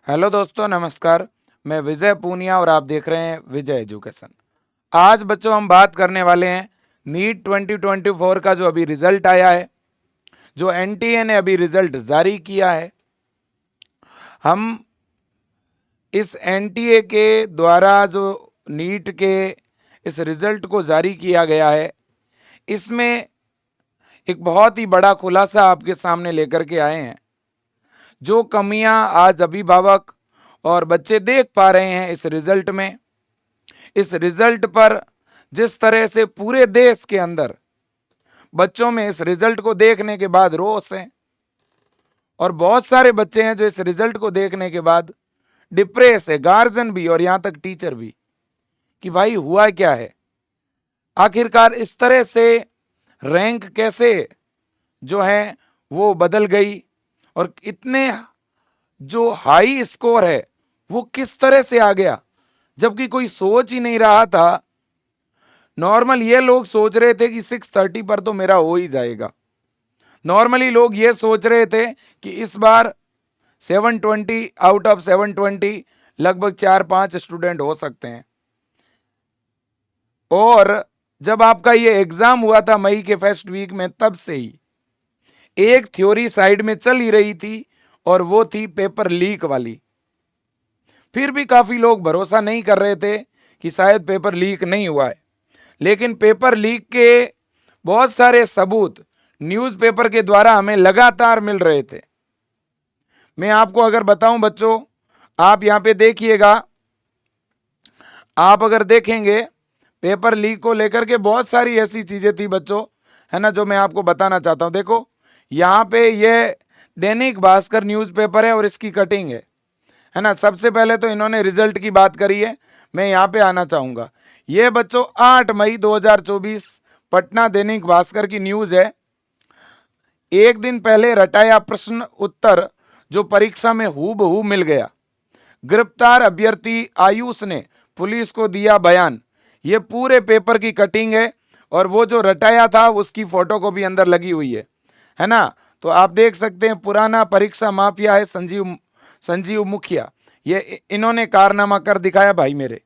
Hello दोस्तों, नमस्कार। मैं विजय पूनिया और आप देख रहे हैं विजय एजुकेशन। आज बच्चों हम बात करने वाले हैं नीट 2024 का जो अभी रिजल्ट आया है, जो एनटीए ने अभी रिजल्ट जारी किया है। हम इस एनटीए के द्वारा जो नीट के इस रिजल्ट को जारी किया गया है, इसमें एक बहुत ही बड़ा खुलासा आपके सामने लेकर के आए हैं। जो कमियां आज अभिभावक और बच्चे देख पा रहे हैं इस रिजल्ट में, इस रिजल्ट पर जिस तरह से पूरे देश के अंदर बच्चों में इस रिजल्ट को देखने के बाद रोष है, और बहुत सारे बच्चे हैं जो इस रिजल्ट को देखने के बाद डिप्रेस है, गार्जियन भी और यहां तक टीचर भी, कि भाई हुआ क्या है, आखिरकार इस तरह से रैंक कैसे जो है वो बदल गई, और इतने जो हाई स्कोर है वो किस तरह से आ गया, जबकि कोई सोच ही नहीं रहा था। नॉर्मल ये लोग सोच रहे थे कि 630 पर तो मेरा हो ही जाएगा। नॉर्मली लोग ये सोच रहे थे कि इस बार 720 आउट ऑफ 720 लगभग 4-5 स्टूडेंट हो सकते हैं। और जब आपका ये एग्जाम हुआ था मई के फर्स्ट वीक में, तब से ही एक थ्योरी साइड में चल ही रही थी, और वो थी पेपर लीक वाली। फिर भी काफी लोग भरोसा नहीं कर रहे थे कि शायद पेपर लीक नहीं हुआ है, लेकिन पेपर लीक के बहुत सारे सबूत न्यूज़पेपर के द्वारा हमें लगातार मिल रहे थे। मैं आपको अगर बताऊं बच्चों, आप यहां पे देखिएगा, आप अगर देखेंगे पेपर लीक को लेकर के बहुत सारी ऐसी चीजें थी बच्चों, है ना, जो मैं आपको बताना चाहता हूं। देखो यहां पे ये दैनिक भास्कर न्यूज़पेपर है और इसकी कटिंग है ना। सबसे पहले तो इन्होंने रिजल्ट की बात करी है, मैं यहाँ पे आना चाहूंगा। ये बच्चों 8 मई 2024 पटना दैनिक भास्कर की न्यूज है। एक दिन पहले रटाया प्रश्न उत्तर जो परीक्षा में हूबहू मिल गया। गिरफ्तार अभ्यर्थी आयुष ने पुलिस को दिया बयान। ये पूरे पेपर की कटिंग है, और वो जो रटाया था उसकी फोटो को भी अंदर लगी हुई है ना। तो आप देख सकते हैं, पुराना परीक्षा माफिया है संजीव मुखिया, ये इन्होंने कारनामा कर दिखाया भाई मेरे,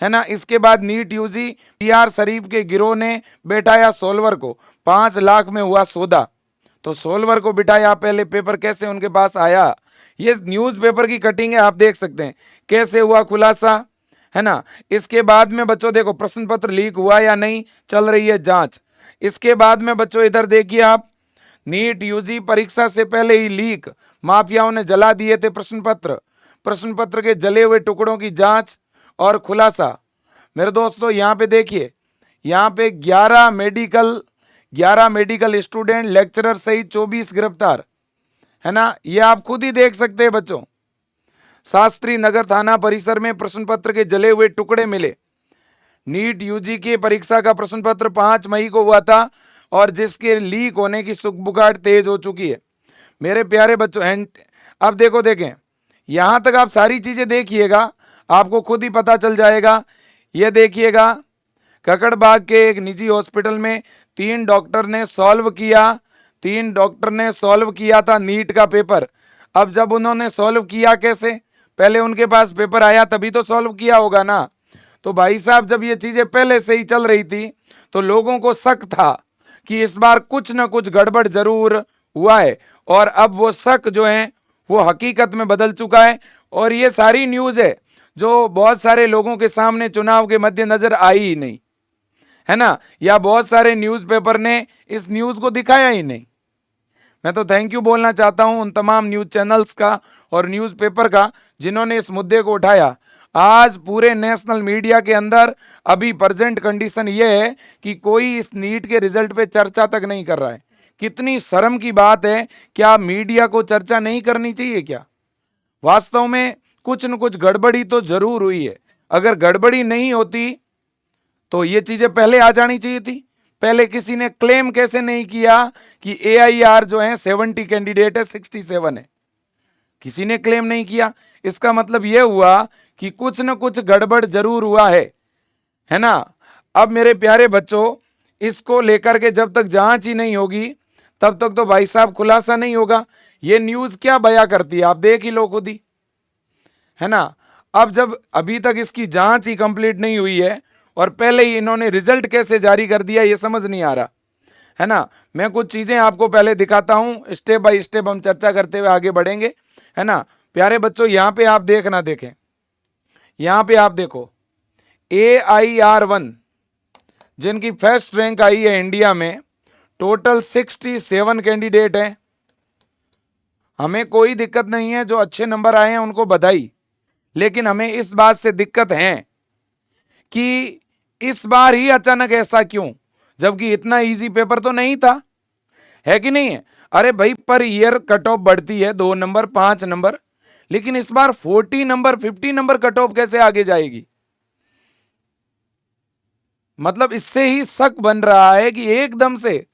है ना। इसके बाद नीट यूजी पीआर शरीफ के गिरोह ने बैठाया सोलवर को, 5 लाख में हुआ सौदा। तो सोलवर को बिठाया, पहले पेपर कैसे उनके पास आया, ये न्यूज़पेपर की कटिंग है, आप देख सकते हैं कैसे हुआ खुलासा, है ना। इसके बाद में बच्चों देखो प्रश्न पत्र लीक हुआ या नहीं, चल रही है जांच। इसके बाद में बच्चों इधर देखिए आप, नीट यूजी परीक्षा से पहले ही लीक, माफियाओं ने जला दिए थे प्रश्न पत्र के जले हुए टुकड़ों की जांच और खुलासा। मेरे दोस्तों यहाँ पे देखिए, यहाँ पे 11 मेडिकल स्टूडेंट, लेक्चरर सहित 24 गिरफ्तार, है ना। ये आप खुद ही देख सकते हैं बच्चों। शास्त्री नगर थाना परिसर में प्रश्न पत्र के जले हुए टुकड़े मिले। नीट यूजी की परीक्षा का प्रश्न पत्र 5 मई को हुआ था, और जिसके लीक होने की सुगबुगाहट तेज हो चुकी है मेरे प्यारे बच्चों। अब देखें यहां तक आप सारी चीजें देखिएगा, आपको खुद ही पता चल जाएगा। ये देखिएगा, ककड़बाग के एक निजी हॉस्पिटल में 3 डॉक्टर ने सॉल्व किया था नीट का पेपर। अब जब उन्होंने सॉल्व किया कैसे, पहले उनके पास पेपर आया तभी तो सॉल्व किया होगा ना। तो भाई साहब जब ये चीजें पहले से ही चल रही थी तो लोगों को शक था कि इस बार कुछ ना कुछ गड़बड़ जरूर हुआ है, और अब वो शक जो है वो हकीकत में बदल चुका है। और ये सारी न्यूज है जो बहुत सारे लोगों के सामने चुनाव के मद्देनजर आई ही नहीं, है ना, या बहुत सारे न्यूज़पेपर ने इस न्यूज को दिखाया ही नहीं। मैं तो थैंक यू बोलना चाहता हूं उन तमाम न्यूज चैनल्स का और न्यूज़पेपर का जिन्होंने इस मुद्दे को उठाया। आज पूरे नेशनल मीडिया के अंदर अभी प्रेजेंट कंडीशन ये है कि कोई इस नीट के रिजल्ट पे चर्चा तक नहीं कर रहा है। कितनी शर्म की बात है, क्या मीडिया को चर्चा नहीं करनी चाहिए क्या? वास्तव में कुछ न कुछ गड़बड़ी तो जरूर हुई है। अगर गड़बड़ी नहीं होती तो ये चीजें पहले आ जानी चाहिए थी। पहले किसी ने क्लेम कैसे नहीं किया कि एआईआर जो है 70 कैंडिडेट है, 67 है, किसी ने क्लेम नहीं किया। इसका मतलब यह हुआ कि कुछ न कुछ गड़बड़ जरूर हुआ है ना। अब मेरे प्यारे बच्चों, इसको लेकर के जब तक जांच ही नहीं होगी तब तक तो भाई साहब खुलासा नहीं होगा। ये न्यूज क्या बयां करती है आप देख ही लो खुद ही। है ना। अब जब अभी तक इसकी जांच ही कंप्लीट नहीं हुई है और पहले ही इन्होंने रिजल्ट कैसे जारी कर दिया ये समझ नहीं आ रहा, है ना। मैं कुछ चीजें आपको पहले दिखाता हूं, स्टेप बाय स्टेप हम चर्चा करते हुए आगे बढ़ेंगे, है ना। प्यारे बच्चों यहां पे आप देखना, देखें यहां पे आप देखो AIR1 जिनकी फर्स्ट रैंक आई है इंडिया में, टोटल 67 कैंडिडेट हैं। हमें कोई दिक्कत नहीं है, जो अच्छे नंबर आए हैं उनको बधाई, लेकिन हमें इस बात से दिक्कत है कि इस बार ही अचानक ऐसा क्यों, जबकि इतना इजी पेपर तो नहीं था, है कि नहीं है। अरे भाई पर ईयर कट ऑफ बढ़ती है 2 नंबर 5 नंबर, लेकिन इस बार 40 नंबर 50 नंबर कट ऑफ कैसे आगे जाएगी। मतलब इससे ही शक बन रहा है कि एकदम से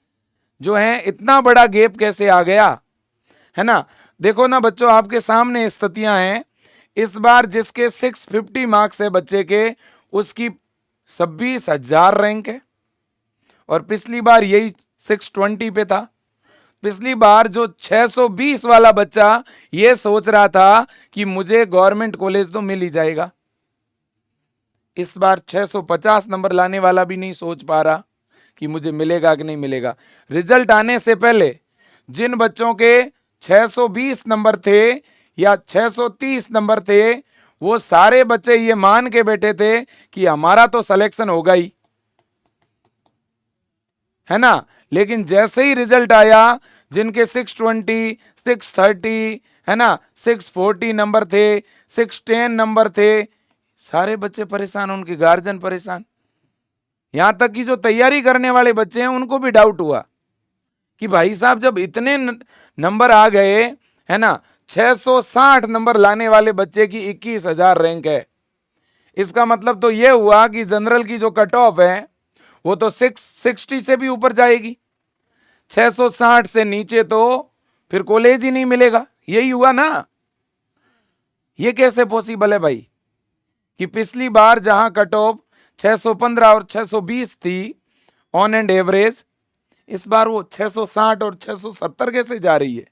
जो है इतना बड़ा गैप कैसे आ गया, है ना। देखो ना बच्चों, आपके सामने स्थितियां हैं। इस बार जिसके 650 मार्क्स है बच्चे के, उसकी 26,000 रैंक है, और पिछली बार यही 620 पे था। पिछली बार जो 620 वाला बच्चा ये सोच रहा था कि मुझे गवर्नमेंट कॉलेज तो मिल ही जाएगा, इस बार 650 नंबर लाने वाला भी नहीं सोच पा रहा कि मुझे मिलेगा कि नहीं मिलेगा। रिजल्ट आने से पहले जिन बच्चों के 620 नंबर थे या 630 नंबर थे, वो सारे बच्चे ये मान के बैठे थे कि हमारा तो सिलेक्शन होगा ही, है ना। लेकिन जैसे ही रिजल्ट आया, जिनके 620 630 है ना 640 नंबर थे, 610 नंबर थे, सारे बच्चे परेशान, उनके गार्जियन परेशान। यहां तक कि जो तैयारी करने वाले बच्चे हैं उनको भी डाउट हुआ कि भाई साहब जब इतने नंबर आ गए, है ना, 660 नंबर लाने वाले बच्चे की 21,000 रैंक है, इसका मतलब तो यह हुआ कि जनरल की जो कट ऑफ है वो तो 660 से भी ऊपर जाएगी, 660 से नीचे तो फिर कॉलेज ही नहीं मिलेगा। यही हुआ ना। ये कैसे पॉसिबल है भाई कि पिछली बार जहां कट ऑफ 615 और 620 थी ऑन एंड एवरेज, इस बार वो 660 और 670 कैसे जा रही है।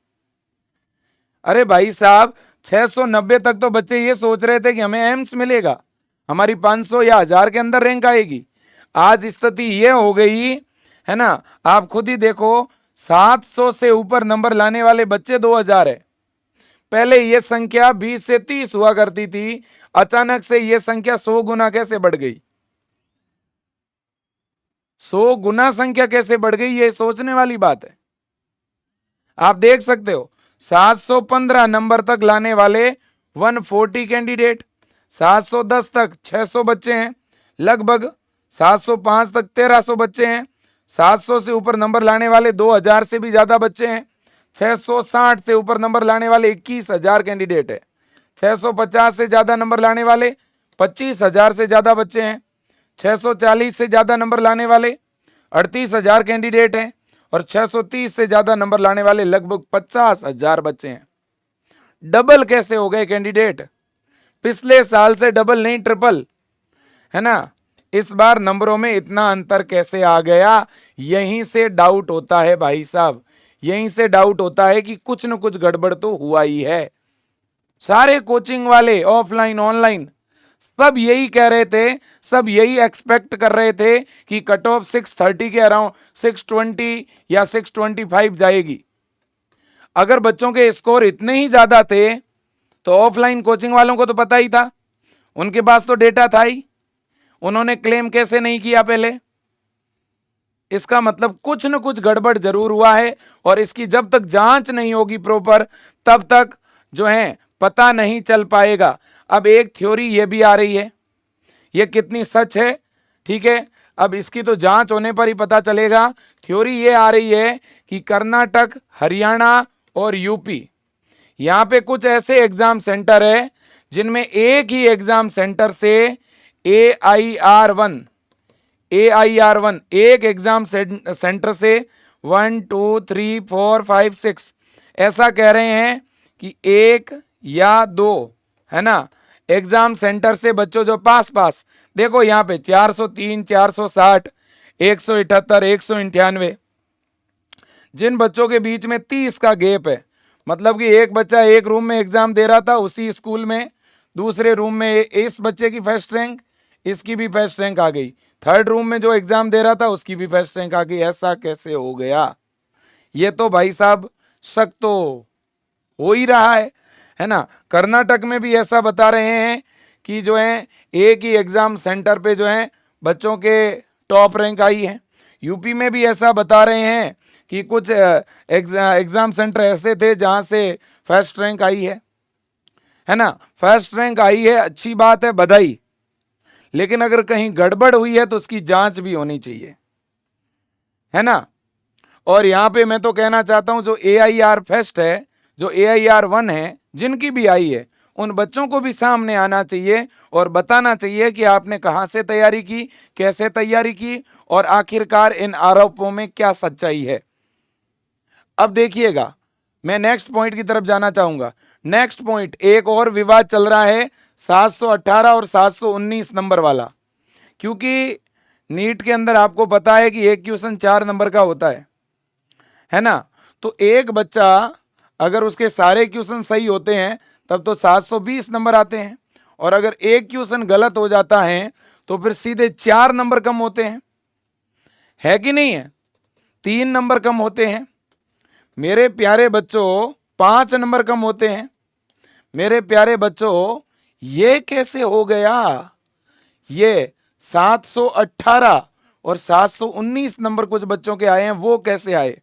अरे भाई साहब 690 तक तो बच्चे ये सोच रहे थे कि हमें एम्स मिलेगा, हमारी 500 या 1000 के अंदर रैंक आएगी। आज स्थिति ये हो गई, है ना, आप खुद ही देखो, 700 से ऊपर नंबर लाने वाले बच्चे 2000 है। पहले ये संख्या 20 से 30 हुआ करती थी, अचानक से ये संख्या 100 गुना कैसे बढ़ गई, 100 गुना संख्या कैसे बढ़ गई, ये सोचने वाली बात है। आप देख सकते हो 715 नंबर तक लाने वाले 140 कैंडिडेट, 710 तक 600 बच्चे हैं लगभग, 705 तक 1300 बच्चे हैं, 700 से ऊपर नंबर लाने वाले 2000 से भी ज्यादा बच्चे हैं, 660 से ऊपर नंबर लाने वाले 21,000 कैंडिडेट है, 650 से ज्यादा नंबर लाने वाले 25,000 से ज्यादा बच्चे हैं, 640 से ज्यादा नंबर लाने वाले 38,000 कैंडिडेट हैं, और 630 से ज्यादा नंबर लाने वाले लगभग 50,000 बच्चे हैं। डबल कैसे हो गए कैंडिडेट, पिछले साल से डबल नहीं ट्रिपल, है ना। इस बार नंबरों में इतना अंतर कैसे आ गया, यहीं से डाउट होता है भाई साहब, यहीं से डाउट होता है कि कुछ न कुछ गड़बड़ तो हुआ ही है। सारे कोचिंग वाले ऑफलाइन ऑनलाइन सब यही कह रहे थे, सब यही एक्सपेक्ट कर रहे थे कि कट ऑफ 630 के अराउंड 620 या 625 जाएगी। अगर बच्चों के स्कोर इतने ही ज्यादा थे तो ऑफलाइन कोचिंग वालों को तो पता ही था, उनके पास तो डेटा था ही, उन्होंने क्लेम कैसे नहीं किया पहले। इसका मतलब कुछ न कुछ गड़बड़ जरूर हुआ है, और इसकी जब तक जांच नहीं होगी प्रॉपर, तब तक जो है पता नहीं चल पाएगा। अब एक थ्योरी ये भी आ रही है, ये कितनी सच है, ठीक है, अब इसकी तो जांच होने पर ही पता चलेगा। थ्योरी ये आ रही है कि कर्नाटक, हरियाणा और यूपी, यहां पे कुछ ऐसे एग्जाम सेंटर है जिनमें एक ही एग्जाम सेंटर से AIR1 एक एग्जाम सेंटर से 1 2 3 4 5 6 ऐसा कह रहे हैं कि 1 या 2, है ना, एग्जाम सेंटर से बच्चों जो पास देखो यहाँ पे 403 460 178 198, जिन बच्चों के बीच में 30 का गैप है, मतलब कि एक बच्चा एक रूम में एग्जाम दे रहा था उसी स्कूल में, दूसरे रूम में इस बच्चे की फर्स्ट रैंक, इसकी भी फर्स्ट रैंक आ गई, थर्ड रूम में जो एग्जाम दे रहा था उसकी भी फर्स्ट रैंक आ गई। ऐसा कैसे हो गया? ये तो भाई साहब शक तो हो ही रहा है ना। कर्नाटक में भी ऐसा बता रहे हैं कि जो है एक ही एग्जाम सेंटर पे जो है बच्चों के टॉप रैंक आई है। यूपी में भी ऐसा बता रहे हैं कि कुछ एग्जाम सेंटर ऐसे थे जहां से फर्स्ट रैंक आई है ना। फर्स्ट रैंक आई है, अच्छी बात है, बधाई। लेकिन अगर कहीं गड़बड़ हुई है तो उसकी जांच भी होनी चाहिए, है ना। और यहां पे मैं तो कहना चाहता हूं जो AIR फर्स्ट है, जो AIR 1 है, जिनकी भी आई है, उन बच्चों को भी सामने आना चाहिए और बताना चाहिए कि आपने कहां से तैयारी की, कैसे तैयारी की और आखिरकार इन आरोपों में क्या सच्चाई है। अब देखिएगा, मैं नेक्स्ट पॉइंट की तरफ जाना चाहूंगा। नेक्स्ट पॉइंट, एक और विवाद चल रहा है 718 और 719 नंबर वाला। क्योंकि नीट के अंदर आपको पता है कि एक क्वेश्चन 4 नंबर का होता है ना। तो एक बच्चा अगर उसके सारे क्वेश्चन सही होते हैं तब तो 720 नंबर आते हैं, और अगर एक क्वेश्चन गलत हो जाता है तो फिर सीधे 4 नंबर कम होते हैं, है कि नहीं है? 3 नंबर कम होते हैं मेरे प्यारे बच्चों, 5 नंबर कम होते हैं मेरे प्यारे बच्चों। ये कैसे हो गया? ये 718 और 719 नंबर कुछ बच्चों के आए हैं, वो कैसे आए?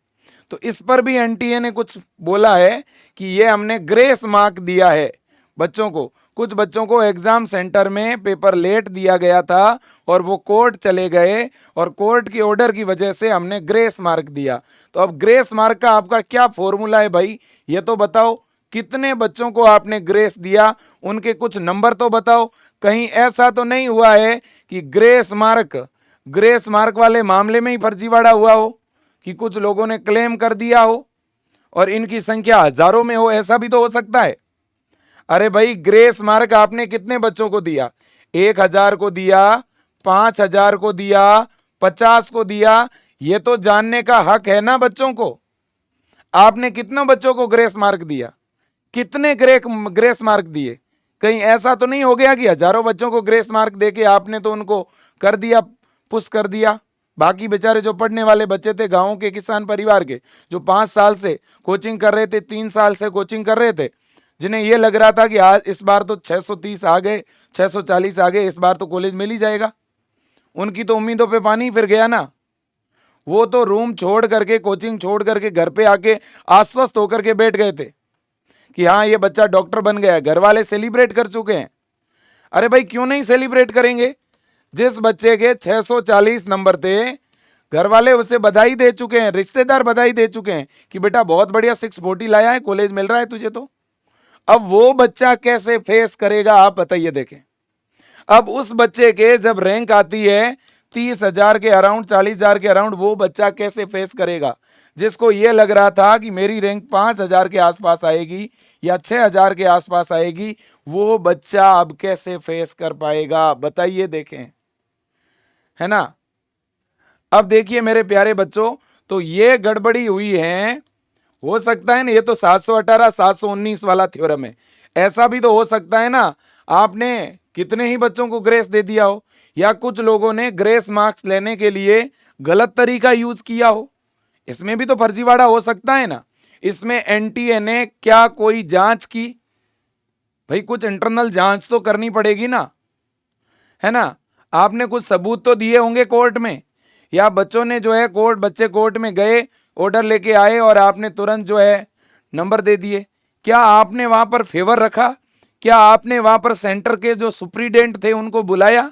तो इस पर भी एनटीए ने कुछ बोला है कि ये हमने ग्रेस मार्क दिया है बच्चों को। कुछ बच्चों को एग्जाम सेंटर में पेपर लेट दिया गया था और वो कोर्ट चले गए और कोर्ट की ऑर्डर की वजह से हमने ग्रेस मार्क दिया। तो अब ग्रेस मार्क का आपका क्या फॉर्मूला है भाई, ये तो बताओ। कितने बच्चों को आपने ग्रेस दिया, उनके कुछ नंबर तो बताओ। कहीं ऐसा तो नहीं हुआ है कि ग्रेस मार्क वाले मामले में ही फर्जीवाड़ा हुआ हो, कि कुछ लोगों ने क्लेम कर दिया हो और इनकी संख्या हजारों में हो? ऐसा भी तो हो सकता है। अरे भाई, ग्रेस मार्क आपने कितने बच्चों को दिया? 1000 को दिया, 5000 को दिया, 50 को दिया? ये तो जानने का हक है ना बच्चों को। आपने कितनों बच्चों को ग्रेस मार्क दिया? कितने ग्रेस मार्क दिए? कहीं ऐसा तो नहीं हो गया कि हजारों बच्चों को ग्रेस मार्क देके आपने तो उनको कर दिया, पुश कर दिया? बाकी बेचारे जो पढ़ने वाले बच्चे थे, गांव के किसान परिवार के, जो 5 साल से कोचिंग कर रहे थे, 3 साल से कोचिंग कर रहे थे, जिन्हें ये लग रहा था कि आज इस बार तो 630 आ गए, 640 आ गए, इस बार तो कॉलेज मिल ही जाएगा, उनकी तो उम्मीदों पे पानी फिर गया ना। वो तो रूम छोड़ करके, कोचिंग छोड़ करके घर पे आके आश्वस्त होकर के बैठ गए थे कि हाँ ये बच्चा डॉक्टर बन गया। घर वाले सेलिब्रेट कर चुके हैं। अरे भाई, क्यों नहीं सेलिब्रेट करेंगे? जिस बच्चे के 640 नंबर थे, घर वाले उसे बधाई दे चुके हैं, रिश्तेदार बधाई दे चुके हैं कि बेटा बहुत बढ़िया 640 लाया है, कॉलेज मिल रहा है तुझे। तो अब वो बच्चा कैसे फेस करेगा, आप बताइए। देखें, अब उस बच्चे के जब रैंक आती है 30,000 के अराउंड, 40,000 के अराउंड, वो बच्चा कैसे फेस करेगा? जिसको ये लग रहा था कि मेरी रैंक 5,000 के आसपास आएगी या 6,000 के आसपास आएगी, वो बच्चा अब कैसे फेस कर पाएगा? बताइए, देखें, है ना। अब देखिए मेरे प्यारे बच्चों, तो ये गड़बड़ी हुई है। हो सकता है ना, ये तो 718 719 वाला थ्योरम है। ऐसा भी तो हो सकता है ना, आपने कितने ही बच्चों को ग्रेस दे दिया हो, या कुछ लोगों ने ग्रेस मार्क्स लेने के लिए गलत तरीका यूज किया हो। इसमें भी तो फर्जीवाड़ा हो सकता है ना। इसमें एनटीए ने क्या कोई जांच की? भाई कुछ इंटरनल जांच तो करनी पड़ेगी ना, है ना। आपने कुछ सबूत तो दिए होंगे कोर्ट में, या बच्चों ने जो है बच्चे कोर्ट में गए, ऑर्डर लेके आए और आपने तुरंत जो है नंबर दे दिए? क्या आपने वहां पर फेवर रखा? क्या आपने वहां पर सेंटर के जो सुप्रीडेंट थे उनको बुलाया?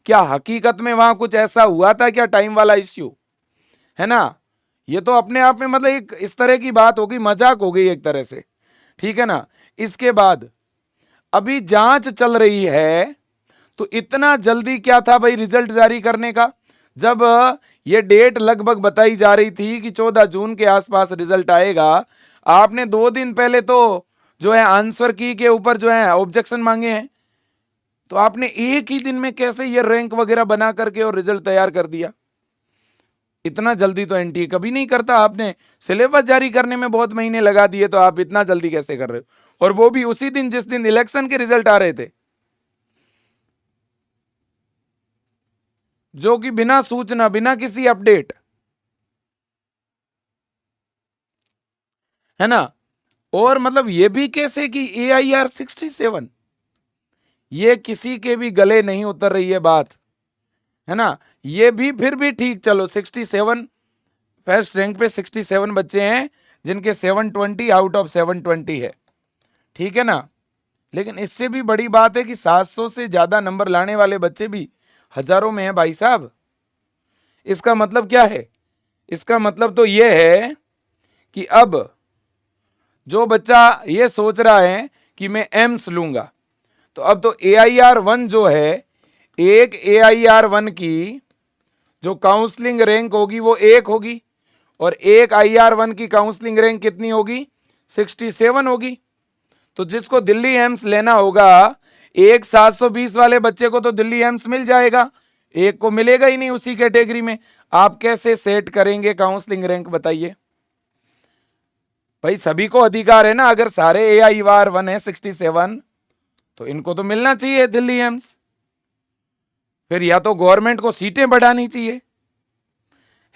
क्या हकीकत में वहां कुछ ऐसा हुआ था क्या, टाइम वाला इश्यू, है ना। ये तो अपने आप में मतलब एक इस तरह की बात होगी, मजाक हो गई एक तरह से, ठीक है ना। इसके बाद अभी जांच चल रही है, तो इतना जल्दी क्या था भाई रिजल्ट जारी करने का? जब ये डेट लगभग बताई जा रही थी कि 14 जून के आसपास रिजल्ट आएगा, आपने 2 दिन पहले तो जो है आंसर की के ऊपर जो है ऑब्जेक्शन मांगे हैं। तो आपने एक ही दिन में कैसे ये रैंक वगैरह बना करके और रिजल्ट तैयार कर दिया? इतना जल्दी तो एनटीए कभी नहीं करता। आपने सिलेबस जारी करने में बहुत महीने लगा दिए, तो आप इतना जल्दी कैसे कर रहे हो? और वो भी उसी दिन जिस दिन इलेक्शन के रिजल्ट आ रहे थे, जो कि बिना सूचना, बिना किसी अपडेट, है ना। और मतलब ये भी कैसे कि AIR 67, ये किसी के भी गले नहीं उतर रही है बात, है ना। ये भी फिर भी ठीक, चलो 67 फर्स्ट रैंक पे 67 बच्चे हैं जिनके 720 आउट ऑफ 720 है, ठीक है ना। लेकिन इससे भी बड़ी बात है कि 700 से ज्यादा नंबर लाने वाले बच्चे भी हजारों में हैं भाई साहब। इसका मतलब क्या है? इसका मतलब तो यह है कि अब जो बच्चा ये सोच रहा है कि मैं एम्स लूंगा, तो अब तो AIR1 जो है, एक AIR1 की जो काउंसलिंग रैंक होगी वो 1 होगी, और एक IR1 की काउंसलिंग रैंक कितनी होगी? 67 होगी। तो जिसको दिल्ली एम्स लेना होगा, एक 720 वाले बच्चे को तो दिल्ली एम्स मिल जाएगा, एक को मिलेगा ही नहीं उसी कैटेगरी में। आप कैसे सेट करेंगे काउंसलिंग रैंक, बताइए भाई। सभी को अधिकार है ना, अगर सारे AIR1 है 67, तो इनको तो मिलना चाहिए दिल्ली एम्स। फिर या तो गवर्नमेंट को सीटें बढ़ानी चाहिए,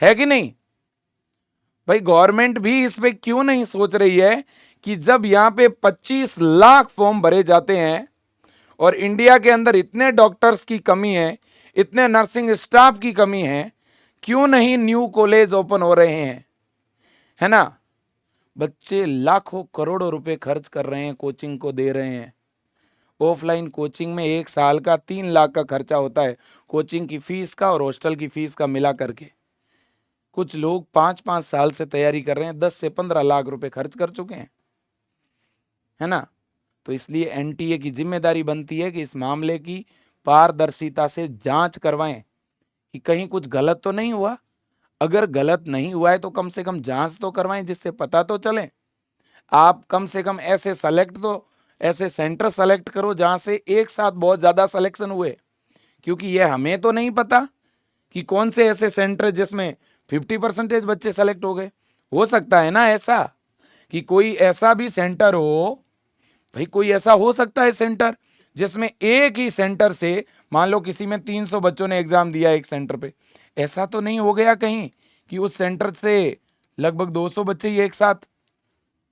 है कि नहीं भाई। गवर्नमेंट भी इस पे क्यों नहीं सोच रही है कि जब यहां पे 25 लाख फॉर्म भरे जाते हैं और इंडिया के अंदर इतने डॉक्टर्स की कमी है, इतने नर्सिंग स्टाफ की कमी है, क्यों नहीं न्यू कॉलेज ओपन हो रहे हैं, है ना। बच्चे लाखों करोड़ों रुपए खर्च कर रहे हैं, कोचिंग को दे रहे हैं। ऑफलाइन कोचिंग में 1 साल का 3 लाख का खर्चा होता है, कोचिंग की फीस का और हॉस्टल की फीस का मिला करके। कुछ लोग 5-5 साल से तैयारी कर रहे हैं, 10 से 15 लाख रुपए खर्च कर चुके हैं, है ना। तो इसलिए NTA की जिम्मेदारी बनती है कि इस मामले की पारदर्शिता से जांच करवाएं कि कहीं कुछ गलत तो नहीं हुआ। अगर गलत नहीं हुआ है तो कम से कम जांच तो करवाएं, जिससे पता तो चले। आप कम से कम ऐसे सेंटर सेलेक्ट करो जहां से एक साथ बहुत ज्यादा सिलेक्शन हुए, क्योंकि ये हमें तो नहीं पता कि कौन से ऐसे सेंटर जिसमें 50% बच्चे सेलेक्ट हो सकता है ना ऐसा कि कोई ऐसा भी सेंटर हो भाई, कोई ऐसा हो सकता है सेंटर जिसमें एक ही सेंटर से, मान लो किसी में 300 बच्चों ने एग्जाम दिया एक सेंटर पे, ऐसा तो नहीं हो गया कहीं कि उस सेंटर से लगभग 200 बच्चे ही एक साथ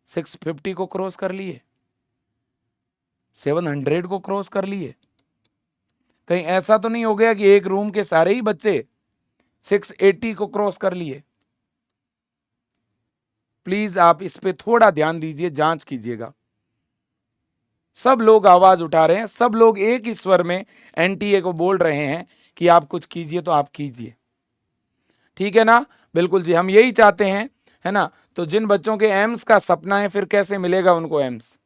650 को क्रॉस कर लिए, 700 को क्रॉस कर लिए। कहीं ऐसा तो नहीं हो गया कि एक रूम के सारे ही बच्चे 680 को क्रॉस कर लिए। प्लीज आप इस पे थोड़ा ध्यान दीजिए, जांच कीजिएगा। सब लोग आवाज उठा रहे हैं, सब लोग एक ही स्वर में NTA को बोल रहे हैं कि आप कुछ कीजिए, तो आप कीजिए, ठीक है ना। बिल्कुल जी, हम यही चाहते हैं, है ना। तो जिन बच्चों के एम्स का सपना है, फिर कैसे मिलेगा उनको एम्स?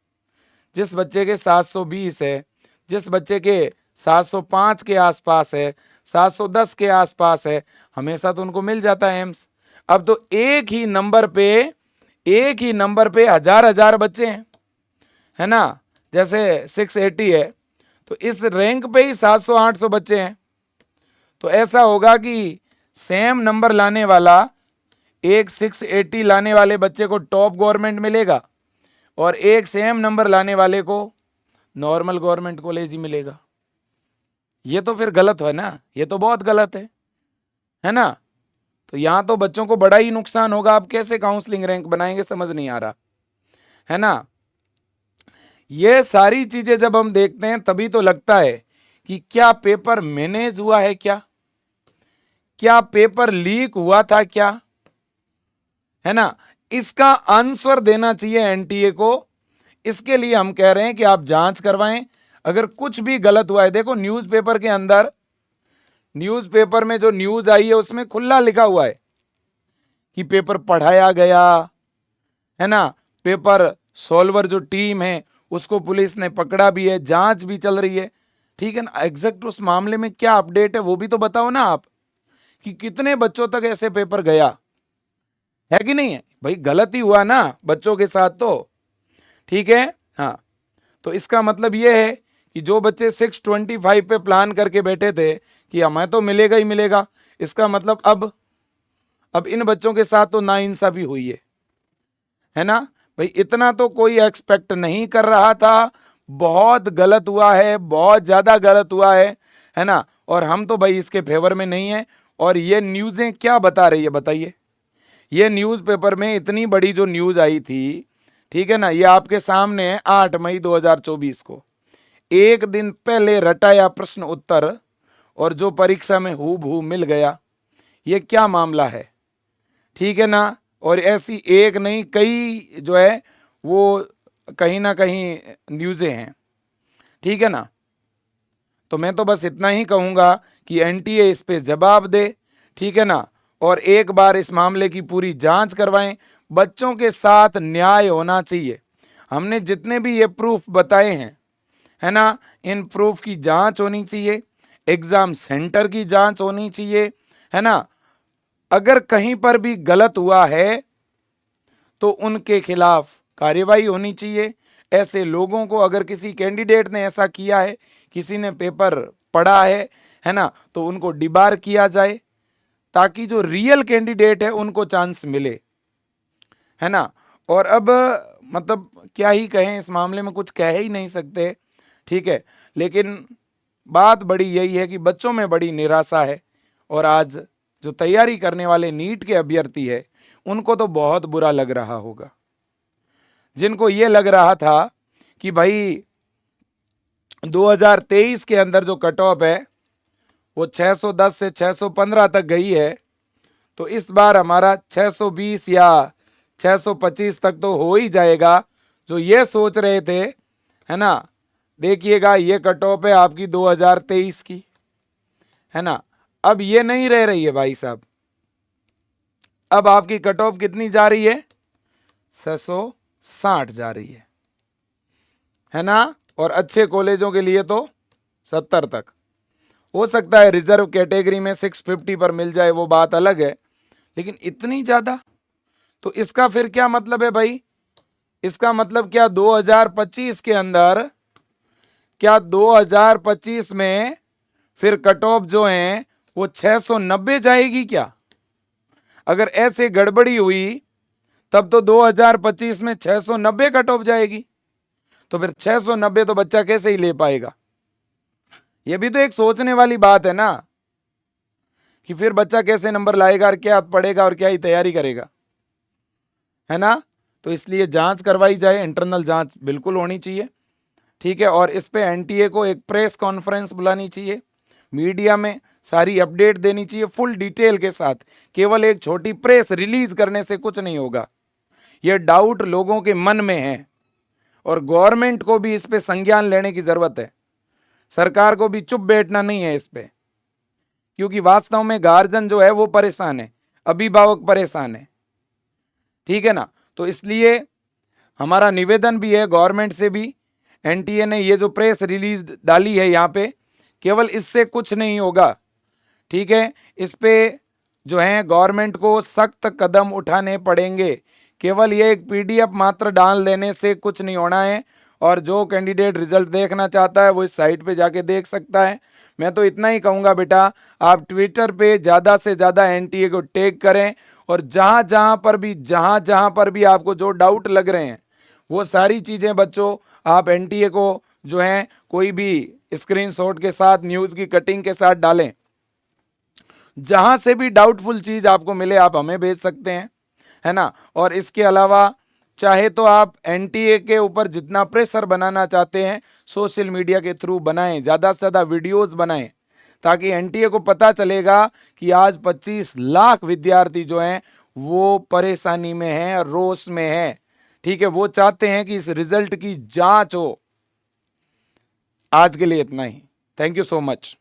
जिस बच्चे के 720 है, जिस बच्चे के 705 के आसपास है, 710 के आसपास है, हमेशा तो उनको मिल जाता है एम्स। अब तो एक ही नंबर पे हजार हजार बच्चे हैं, है ना। जैसे 680 है, तो इस रैंक पे ही 700-800 बच्चे हैं। तो ऐसा होगा कि सेम नंबर लाने वाला, एक 680 लाने वाले बच्चे को टॉप गवर्नमेंट मिलेगा और एक सेम नंबर लाने वाले को नॉर्मल गवर्नमेंट कॉलेज ही मिलेगा। ये तो फिर गलत है ना, ये तो बहुत गलत है ना। तो यहां तो बच्चों को बड़ा ही नुकसान होगा। आप कैसे काउंसलिंग रैंक बनाएंगे, समझ नहीं आ रहा, है ना। ये सारी चीजें जब हम देखते हैं तभी तो लगता है कि क्या पेपर मैनेज हुआ है, क्या पेपर लीक हुआ था, क्या, है ना। इसका आंसर देना चाहिए NTA को। इसके लिए हम कह रहे हैं कि आप जांच करवाएं, अगर कुछ भी गलत हुआ है। देखो न्यूज़पेपर के अंदर, न्यूज़पेपर में जो न्यूज आई है उसमें खुला लिखा हुआ है कि पेपर पढ़ाया गया, है ना। पेपर सॉल्वर जो टीम है उसको पुलिस ने पकड़ा भी है, जांच भी चल रही है, ठीक है ना। एग्जैक्ट उस मामले में क्या अपडेट है वो भी तो बताओ ना आप, कि कितने बच्चों तक ऐसे पेपर गया, है कि नहीं है भाई। गलत ही हुआ ना बच्चों के साथ तो, ठीक है। हाँ, तो इसका मतलब ये है कि जो बच्चे 625 पे प्लान करके बैठे थे कि हमें तो मिलेगा ही मिलेगा, इसका मतलब अब इन बच्चों के साथ तो नाइंसाफी हुई है ना। भाई इतना तो कोई एक्सपेक्ट नहीं कर रहा था। बहुत गलत हुआ है, बहुत ज्यादा गलत हुआ है ना। और हम तो भाई इसके फेवर में नहीं है। और ये न्यूज़ें क्या बता रही है बताइए। ये न्यूज़पेपर में इतनी बड़ी जो न्यूज़ आई थी, ठीक है ना, ये आपके सामने है 8 मई 2024 को। एक दिन पहले रटाया प्रश्न उत्तर और जो परीक्षा में हूबहू मिल गया। ये क्या मामला है, ठीक है ना। और ऐसी एक नहीं कई जो है वो कहीं ना कहीं न्यूज़ें हैं, ठीक है ना। तो मैं तो बस इतना ही कहूँगा कि एनटीए इस पे जवाब दे, ठीक है ना। और एक बार इस मामले की पूरी जांच करवाएं। बच्चों के साथ न्याय होना चाहिए। हमने जितने भी ये प्रूफ बताए हैं, है ना, इन प्रूफ की जांच होनी चाहिए। एग्जाम सेंटर की जांच होनी चाहिए, है ना। अगर कहीं पर भी गलत हुआ है तो उनके खिलाफ कार्यवाही होनी चाहिए। ऐसे लोगों को, अगर किसी कैंडिडेट ने ऐसा किया है, किसी ने पेपर पढ़ा है ना, तो उनको डिबार किया जाए ताकि जो रियल कैंडिडेट है उनको चांस मिले, है ना। और अब मतलब क्या ही कहें, इस मामले में कुछ कह ही नहीं सकते, ठीक है। लेकिन बात बड़ी यही है कि बच्चों में बड़ी निराशा है। और आज जो तैयारी करने वाले नीट के अभ्यर्थी है उनको तो बहुत बुरा लग रहा होगा। जिनको ये लग रहा था कि भाई 2023 के अंदर जो कट ऑफ है वो 610 से 615 तक गई है, तो इस बार हमारा 620 या 625 तक तो हो ही जाएगा। जो ये सोच रहे थे, है ना, देखिएगा ये कट ऑफ है आपकी 2023 की, है ना। अब ये नहीं रह रही है भाई साहब। अब आपकी कट ऑफ कितनी जा रही है, 660 जा रही है ना। और अच्छे कॉलेजों के लिए तो 70 तक हो सकता है। रिजर्व कैटेगरी में 650 पर मिल जाए, वो बात अलग है। लेकिन इतनी ज्यादा, तो इसका फिर क्या मतलब है भाई। इसका मतलब क्या 2025 के अंदर, क्या 2025 में फिर कट ऑफ जो है वो 690 जाएगी क्या। अगर ऐसे गड़बड़ी हुई तब तो 2025 में 690 कट ऑफ जाएगी। तो फिर 690 तो बच्चा कैसे ही ले पाएगा। ये भी तो एक सोचने वाली बात है ना, कि फिर बच्चा कैसे नंबर लाएगा और क्या पढ़ेगा और क्या ही तैयारी करेगा, है ना। तो इसलिए जांच करवाई जाए, इंटरनल जांच बिल्कुल होनी चाहिए, ठीक है। और इस पे एनटीए को एक प्रेस कॉन्फ्रेंस बुलानी चाहिए, मीडिया में सारी अपडेट देनी चाहिए फुल डिटेल के साथ। केवल एक छोटी प्रेस रिलीज करने से कुछ नहीं होगा। यह डाउट लोगों के मन में है और गवर्नमेंट को भी इस पे संज्ञान लेने की जरूरत है। सरकार को भी चुप बैठना नहीं है इस पे, क्योंकि वास्तव में गार्जियन जो है वो परेशान है, अभिभावक परेशान है, ठीक है ना। तो इसलिए हमारा निवेदन भी है गवर्नमेंट से भी। एनटीए ने ये जो प्रेस रिलीज डाली है यहाँ पे, केवल इससे कुछ नहीं होगा, ठीक है। इस पे जो है गवर्नमेंट को सख्त कदम उठाने पड़ेंगे। केवल ये एक पीडीएफ मात्र डाल देने से कुछ नहीं होना है। और जो कैंडिडेट रिजल्ट देखना चाहता है वो इस साइट पे जाके देख सकता है। मैं तो इतना ही कहूँगा बेटा, आप ट्विटर पे ज़्यादा से ज़्यादा एनटीए को टैग करें और जहाँ जहाँ पर भी आपको जो डाउट लग रहे हैं वो सारी चीज़ें बच्चों आप एनटीए को जो है कोई भी स्क्रीनशॉट के साथ, न्यूज़ की कटिंग के साथ डालें। जहां से भी डाउटफुल चीज आपको मिले आप हमें भेज सकते हैं, है ना। और इसके अलावा चाहे तो आप एनटीए के ऊपर जितना प्रेशर बनाना चाहते हैं सोशल मीडिया के थ्रू बनाएं, ज़्यादा से ज़्यादा वीडियोस बनाएं, ताकि एनटीए को पता चलेगा कि आज 25 लाख विद्यार्थी जो हैं वो परेशानी में हैं, रोष में हैं, ठीक है। वो चाहते हैं कि इस रिजल्ट की जांच हो। आज के लिए इतना ही। Thank you so much.